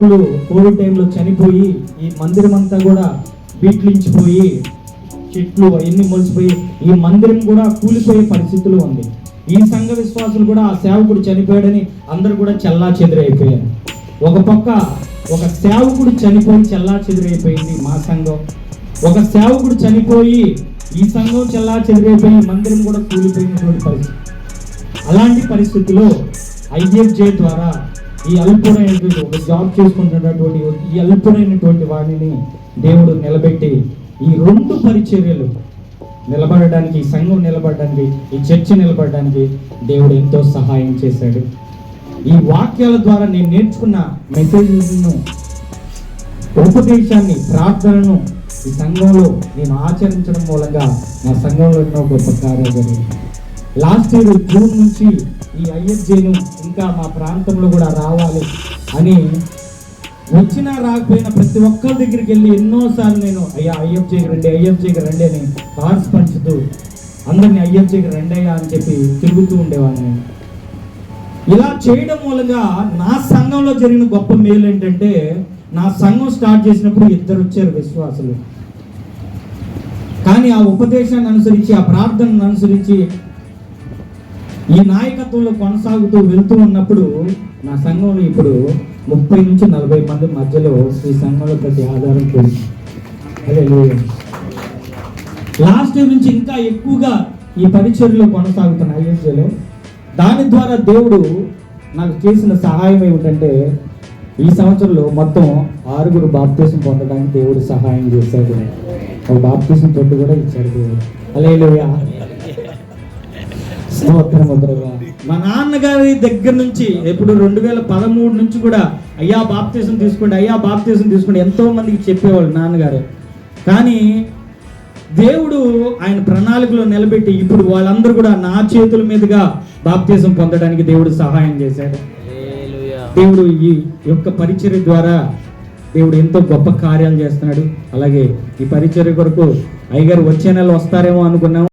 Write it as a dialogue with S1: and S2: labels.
S1: Covid టైంలో చనిపోయి ఈ మందిరం అంతా కూడా బీట్లించిపోయి చెట్లు అవన్నీ మొలిసిపోయి ఈ మందిరం కూడా కూలిపోయే పరిస్థితులు ఉంది. ఈ సంఘ విశ్వాసులు కూడా ఆ సేవకుడు చనిపోయాడని అందరూ కూడా చెల్లా చెదిరైపోయారు. ఒక పక్క ఒక సేవకుడు చనిపోయి చెల్లా చెదిరైపోయింది మా సంఘం, ఒక సేవకుడు చనిపోయి ఈ సంఘం చెల్లా చెదిరైపోయి మందిరం కూడా కూలిపోయినటువంటి పరిస్థితి. అలాంటి పరిస్థితిలో IFJ ద్వారా ఈ అల్పుడైనటువంటి ఒక జాబ్ చేసుకుంటున్నటువంటి ఈ అల్పుడైనటువంటి వాడిని దేవుడు నిలబెట్టి ఈ రెండు పరిచర్యలు నిలబడడానికి, ఈ సంఘం నిలబడడానికి, ఈ చర్చ నిలబడడానికి దేవుడు ఎంతో సహాయం చేశాడు. ఈ వాక్యాల ద్వారా నేను నేర్చుకున్న మెసేజ్ను, ఉపదేశాన్ని, ప్రార్థనను ఈ సంఘంలో నేను ఆచరించడం మూలంగా నా సంఘంలో ఎన్నో గొప్ప కార్యాలు జరిగాయి. లాస్ట్ ఇయర్ జూన్ నుంచి ఈ IFJను ఇంకా మా ప్రాంతంలో కూడా రావాలి అని వచ్చినా రాకపోయినా ప్రతి ఒక్కరి దగ్గరికి వెళ్ళి ఎన్నోసార్లు నేను IFJకి రండి అని కార్డ్స్ పంచుతూ అందరినీ IFJకి రండి అయ్యా అని చెప్పి తిరుగుతూ ఉండేవాడిని. నేను ఇలా చేయడం మూలంగా నా సంఘంలో జరిగిన గొప్ప మేలు ఏంటంటే, నా సంఘం స్టార్ట్ చేసినప్పుడు 2 వచ్చారు విశ్వాసులు. కానీ ఆ ఉపదేశాన్ని అనుసరించి, ఆ ప్రార్థనను అనుసరించి ఈ నాయకత్వంలో కొనసాగుతూ వెళ్తూ ఉన్నప్పుడు నా సంఘంలో ఇప్పుడు 30 నుంచి 40 మంది మధ్యలో ఈ సంఘంలో ప్రతి ఆధారం కూడింది. లాస్ట్ ఇయర్ నుంచి ఇంకా ఎక్కువగా ఈ పరిచర్యలో కొనసాగుతున్న IFJలో. దాని ద్వారా దేవుడు నాకు చేసిన సహాయం ఏమిటంటే, ఈ సంవత్సరంలో మొత్తం 6 బాప్తీసం పొందడానికి దేవుడు సహాయం చేశాడు. ఒక బాప్తీసం తొట్టు కూడా ఇచ్చాడు దేవుడు. హల్లెలూయా. మా నాన్నగారి దగ్గర నుంచి ఎప్పుడు 2013 నుంచి కూడా అయ్యా బాప్తీసం తీసుకోండి ఎంతో మందికి చెప్పేవాళ్ళు నాన్నగారు. కానీ దేవుడు ఆయన ప్రణాళికలో నిలబెట్టి ఇప్పుడు వాళ్ళందరూ కూడా నా చేతుల మీదుగా బాప్తీసం పొందడానికి దేవుడు సహాయం చేశాడు. దేవుడు ఈ యొక్క పరిచర్య ద్వారా దేవుడు ఎంతో గొప్ప కార్యాలు చేస్తున్నాడు. అలాగే ఈ పరిచర్య కొరకు అయ్యగారు వచ్చే నెల వస్తారేమో అనుకున్నాము.